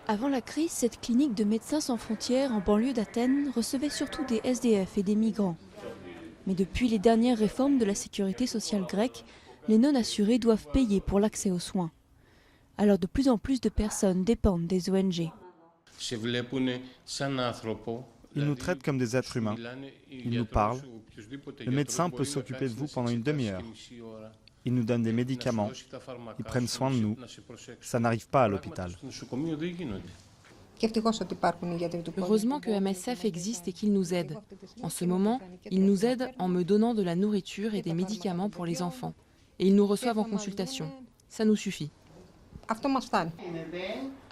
Avant la crise, cette clinique de Médecins sans frontières en banlieue d'Athènes recevait surtout des SDF et des migrants. Mais depuis les dernières réformes de la sécurité sociale grecque, les non-assurés doivent payer pour l'accès aux soins. Alors de plus en plus de personnes dépendent des ONG. Ils nous traitent comme des êtres humains. Ils nous parlent. Le médecin peut s'occuper de vous pendant une demi-heure. Ils nous donnent des médicaments. Ils prennent soin de nous. Ça n'arrive pas à l'hôpital. Heureusement que MSF existe et qu'il nous aide. En ce moment, ils nous aident en me donnant de la nourriture et des médicaments pour les enfants. Et ils nous reçoivent en consultation. Ça nous suffit.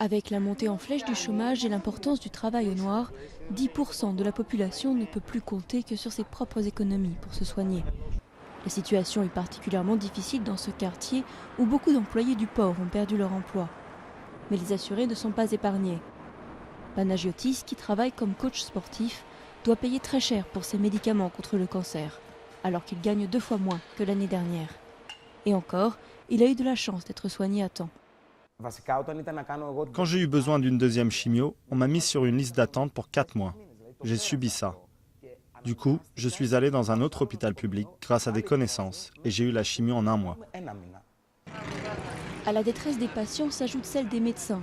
Avec la montée en flèche du chômage et l'importance du travail au noir, 10% de la population ne peut plus compter que sur ses propres économies pour se soigner. La situation est particulièrement difficile dans ce quartier où beaucoup d'employés du port ont perdu leur emploi. Mais les assurés ne sont pas épargnés. Panagiotis, qui travaille comme coach sportif, doit payer très cher pour ses médicaments contre le cancer, alors qu'il gagne 2 fois moins que l'année dernière. Et encore, il a eu de la chance d'être soigné à temps. Quand j'ai eu besoin d'une deuxième chimio, on m'a mis sur une liste d'attente pour 4 mois. J'ai subi ça. Du coup, je suis allé dans un autre hôpital public grâce à des connaissances et j'ai eu la chimio en 1 mois. À la détresse des patients s'ajoute celle des médecins.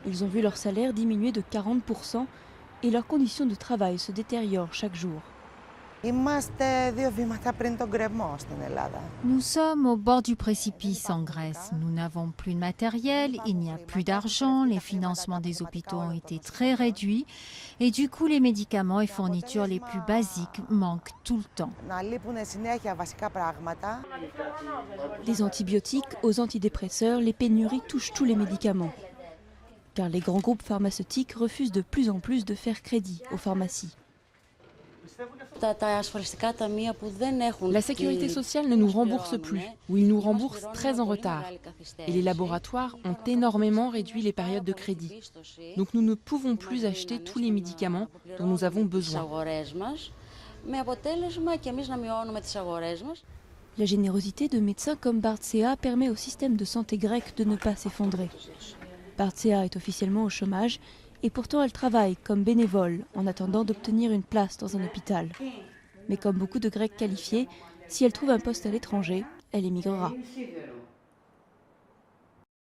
Ils ont vu leur salaire diminuer de 40% et leurs conditions de travail se détériorent chaque jour. Nous sommes au bord du précipice en Grèce. Nous n'avons plus de matériel, il n'y a plus d'argent, les financements des hôpitaux ont été très réduits et du coup les médicaments et fournitures les plus basiques manquent tout le temps. Des antibiotiques aux antidépresseurs, les pénuries touchent tous les médicaments. Car les grands groupes pharmaceutiques refusent de plus en plus de faire crédit aux pharmacies. La sécurité sociale ne nous rembourse plus, ou ils nous remboursent très en retard. Et les laboratoires ont énormément réduit les périodes de crédit. Donc nous ne pouvons plus acheter tous les médicaments dont nous avons besoin. La générosité de médecins comme Bartsea permet au système de santé grec de ne pas s'effondrer. Bartsea est officiellement au chômage et pourtant elle travaille comme bénévole en attendant d'obtenir une place dans un hôpital. Mais comme beaucoup de Grecs qualifiés, si elle trouve un poste à l'étranger, elle émigrera.